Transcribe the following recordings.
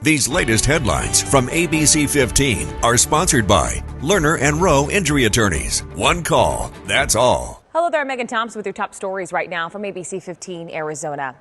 These latest headlines from ABC15 are sponsored by Lerner and Rowe Injury Attorneys. One call, that's all. Hello there, Megan Thompson with your top stories right now from ABC15 Arizona.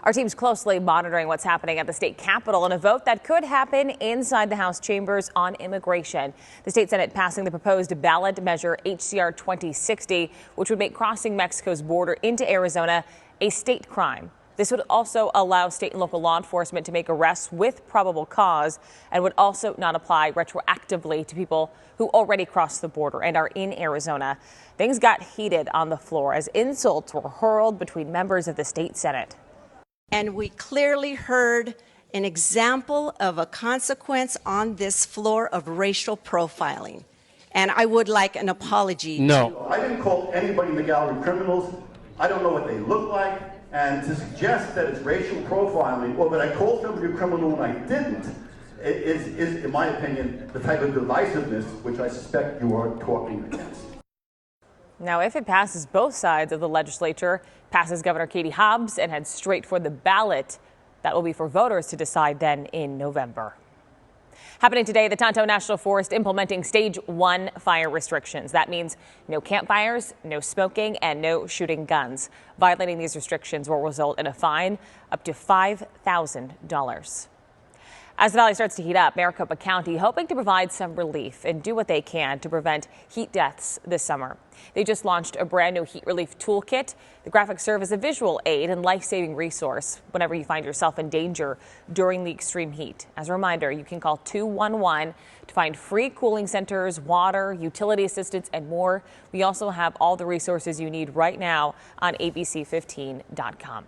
Our team's closely monitoring what's happening at the state capitol in a vote that could happen inside the House chambers on immigration. The state Senate passing the proposed ballot measure HCR 2060, which would make crossing Mexico's border into Arizona a state crime. This would also allow state and local law enforcement to make arrests with probable cause and would also not apply retroactively to people who already crossed the border and are in Arizona. Things got heated on the floor as insults were hurled between members of the state Senate. And we clearly heard an example of a consequence on this floor of racial profiling. And I would like an apology. No. I didn't call anybody in the gallery criminals. I don't know what they look like. And to suggest that it's racial profiling or that I called somebody a criminal when I didn't is, in my opinion, the type of divisiveness which I suspect you are talking against. Now, if it passes both sides of the legislature, passes Governor Katie Hobbs and heads straight for the ballot, that will be for voters to decide then in November. Happening today, the Tonto National Forest implementing stage 1 fire restrictions. That means no campfires, no smoking, and no shooting guns. Violating these restrictions will result in a fine up to $5,000. As the valley starts to heat up, Maricopa County hoping to provide some relief and do what they can to prevent heat deaths this summer. They just launched a brand new heat relief toolkit. The graphics serve as a visual aid and life-saving resource whenever you find yourself in danger during the extreme heat. As a reminder, you can call 211 to find free cooling centers, water, utility assistance, and more. We also have all the resources you need right now on ABC15.com.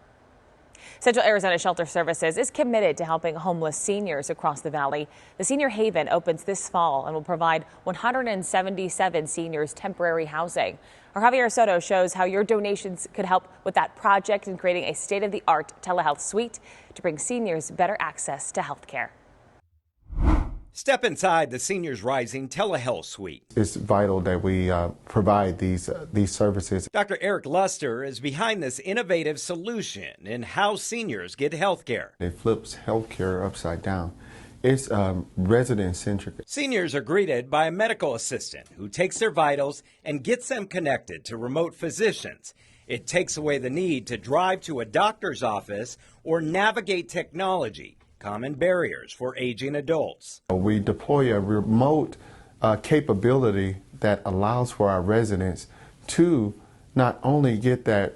Central Arizona Shelter Services is committed to helping homeless seniors across the valley. The Senior Haven opens this fall and will provide 177 seniors temporary housing. Our Javier Soto shows how your donations could help with that project in creating a state-of-the-art telehealth suite to bring seniors better access to health care. Step inside the Seniors Rising Telehealth Suite. It's vital that we provide these services. Dr. Eric Luster is behind this innovative solution in how seniors get health care. It flips health care upside down. It's resident-centric. Seniors are greeted by a medical assistant who takes their vitals and gets them connected to remote physicians. It takes away the need to drive to a doctor's office or navigate technology, common barriers for aging adults. We deploy a remote capability that allows for our residents to not only get that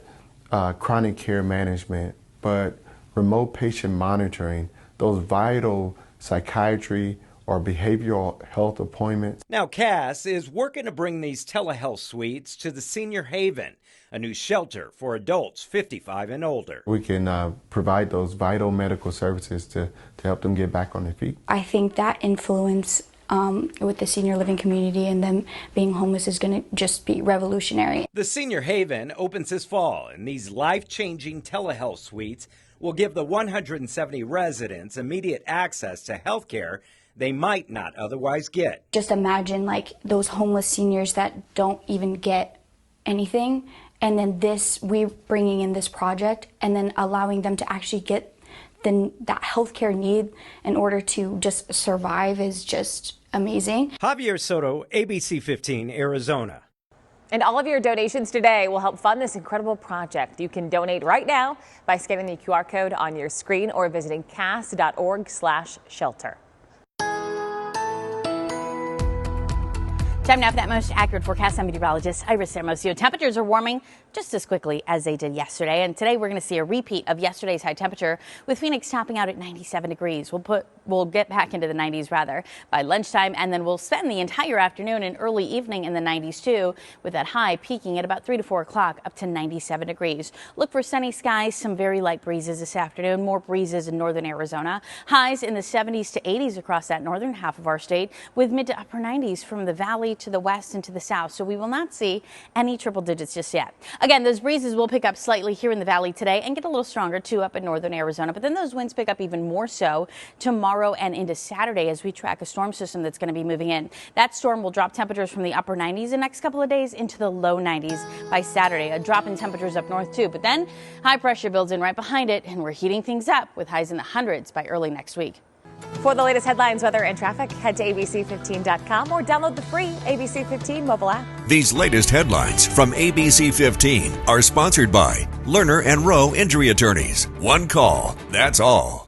chronic care management, but remote patient monitoring, those vital psychiatry or behavioral health appointments. Now Cass is working to bring these telehealth suites to the Senior Haven, a new shelter for adults 55 and older. We can provide those vital medical services to help them get back on their feet. I think that influence with the senior living community and them being homeless is going to just be revolutionary. The Senior Haven opens this fall, and these life-changing telehealth suites will give the 170 residents immediate access to health care they might not otherwise get. Just imagine like those homeless seniors that don't even get anything, and then we bringing in this project and then allowing them to actually get that healthcare need in order to just survive is just amazing. Javier Soto, ABC15 Arizona. And all of your donations today will help fund this incredible project. You can donate right now by scanning the QR code on your screen or visiting cas.org/shelter. Time now for that most accurate forecast. I'm meteorologist Iris Hermosillo. Temperatures are warming just as quickly as they did yesterday. And today we're going to see a repeat of yesterday's high temperature with Phoenix topping out at 97 degrees. We'll get back into the 90s rather by lunchtime, and then we'll spend the entire afternoon and early evening in the 90s too, with that high peaking at about 3 to 4 o'clock up to 97 degrees. Look for sunny skies, some very light breezes this afternoon, more breezes in northern Arizona. Highs in the 70s to 80s across that northern half of our state, with mid to upper 90s from the valley to the west and to the south. So we will not see any triple digits just yet. Again, those breezes will pick up slightly here in the valley today and get a little stronger too up in northern Arizona. But then those winds pick up even more so tomorrow and into Saturday as we track a storm system that's going to be moving in. That storm will drop temperatures from the upper 90s the next couple of days into the low 90s by Saturday. A drop in temperatures up north too. But then high pressure builds in right behind it, and we're heating things up with highs in the hundreds by early next week. For the latest headlines, weather, and traffic, head to ABC15.com or download the free ABC15 mobile app. These latest headlines from ABC15 are sponsored by Lerner and Rowe Injury Attorneys. One call, that's all.